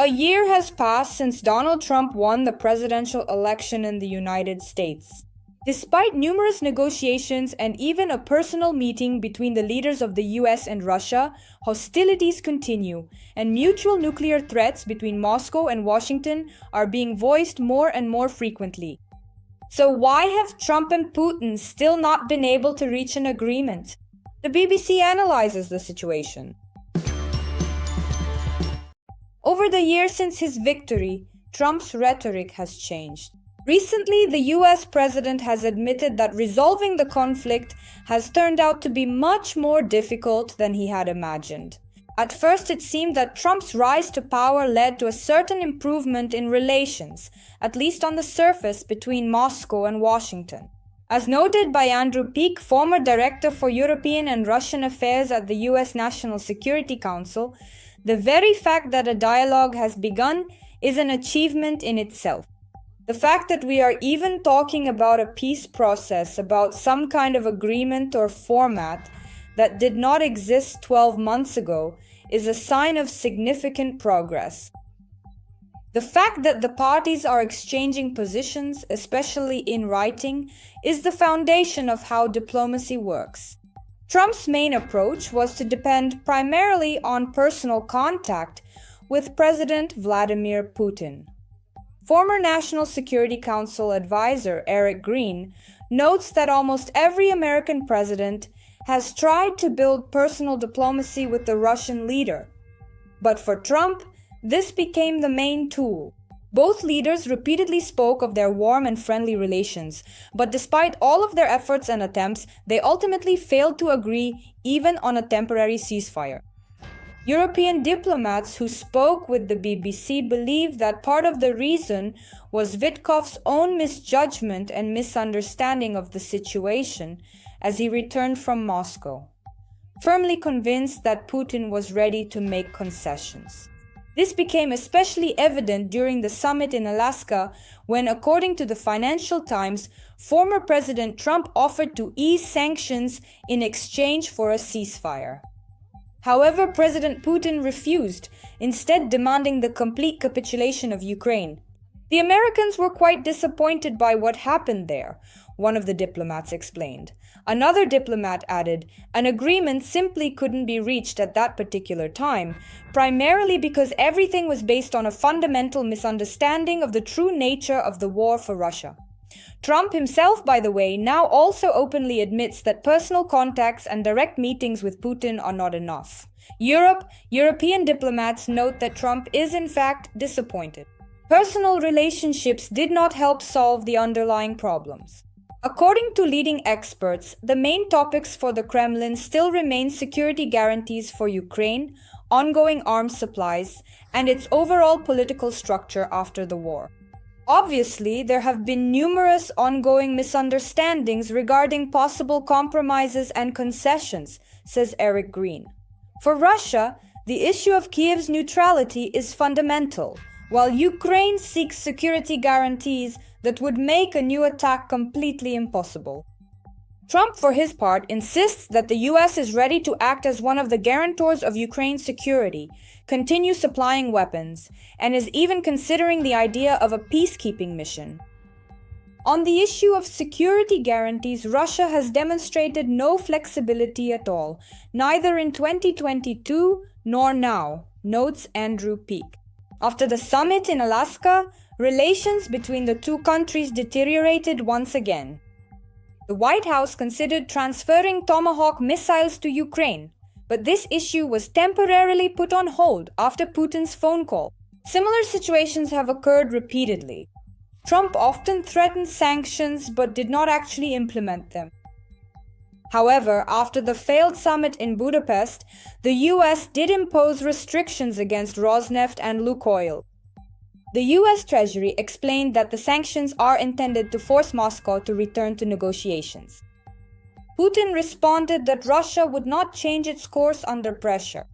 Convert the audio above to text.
A year has passed since Donald Trump won the presidential election in the United States. Despite numerous negotiations and even a personal meeting between the leaders of the US and Russia, hostilities continue, and mutual nuclear threats between Moscow and Washington are being voiced more and more frequently. So why have Trump and Putin still not been able to reach an agreement? The BBC analyzes the situation. Over the years since his victory, Trump's rhetoric has changed. Recently, the US president has admitted that resolving the conflict has turned out to be much more difficult than he had imagined. At first, it seemed that Trump's rise to power led to a certain improvement in relations, at least on the surface, between Moscow and Washington. As noted by Andrew Peake, former director for European and Russian affairs at the US National Security Council, the very fact that a dialogue has begun is an achievement in itself. The fact that we are even talking about a peace process, about some kind of agreement or format that did not exist 12 months ago, is a sign of significant progress. The fact that the parties are exchanging positions, especially in writing, is the foundation of how diplomacy works. Trump's main approach was to depend primarily on personal contact with President Vladimir Putin. Former National Security Council advisor Eric Green notes that almost every American president has tried to build personal diplomacy with the Russian leader. But for Trump, this became the main tool. Both leaders repeatedly spoke of their warm and friendly relations, but despite all of their efforts and attempts, they ultimately failed to agree even on a temporary ceasefire. European diplomats who spoke with the BBC believe that part of the reason was Witkoff's own misjudgment and misunderstanding of the situation as he returned from Moscow, firmly convinced that Putin was ready to make concessions. This became especially evident during the summit in Alaska when, according to the Financial Times, former President Trump offered to ease sanctions in exchange for a ceasefire. However, President Putin refused, instead demanding the complete capitulation of Ukraine. The Americans were quite disappointed by what happened there, one of the diplomats explained. Another diplomat added, an agreement simply couldn't be reached at that particular time, primarily because everything was based on a fundamental misunderstanding of the true nature of the war for Russia. Trump himself, by the way, now also openly admits that personal contacts and direct meetings with Putin are not enough. European diplomats note that Trump is in fact disappointed. Personal relationships did not help solve the underlying problems. According to leading experts, the main topics for the Kremlin still remain security guarantees for Ukraine, ongoing arms supplies, and its overall political structure after the war. Obviously, there have been numerous ongoing misunderstandings regarding possible compromises and concessions, says Eric Green. For Russia, the issue of Kiev's neutrality is fundamental, while Ukraine seeks security guarantees that would make a new attack completely impossible. Trump, for his part, insists that the US is ready to act as one of the guarantors of Ukraine's security, continue supplying weapons, and is even considering the idea of a peacekeeping mission. On the issue of security guarantees, Russia has demonstrated no flexibility at all, neither in 2022 nor now, notes Andrew Peake. After the summit in Alaska, relations between the two countries deteriorated once again. The White House considered transferring Tomahawk missiles to Ukraine, but this issue was temporarily put on hold after Putin's phone call. Similar situations have occurred repeatedly. Trump often threatened sanctions but did not actually implement them. However, after the failed summit in Budapest, the US did impose restrictions against Rosneft and Lukoil. The US Treasury explained that the sanctions are intended to force Moscow to return to negotiations. Putin responded that Russia would not change its course under pressure.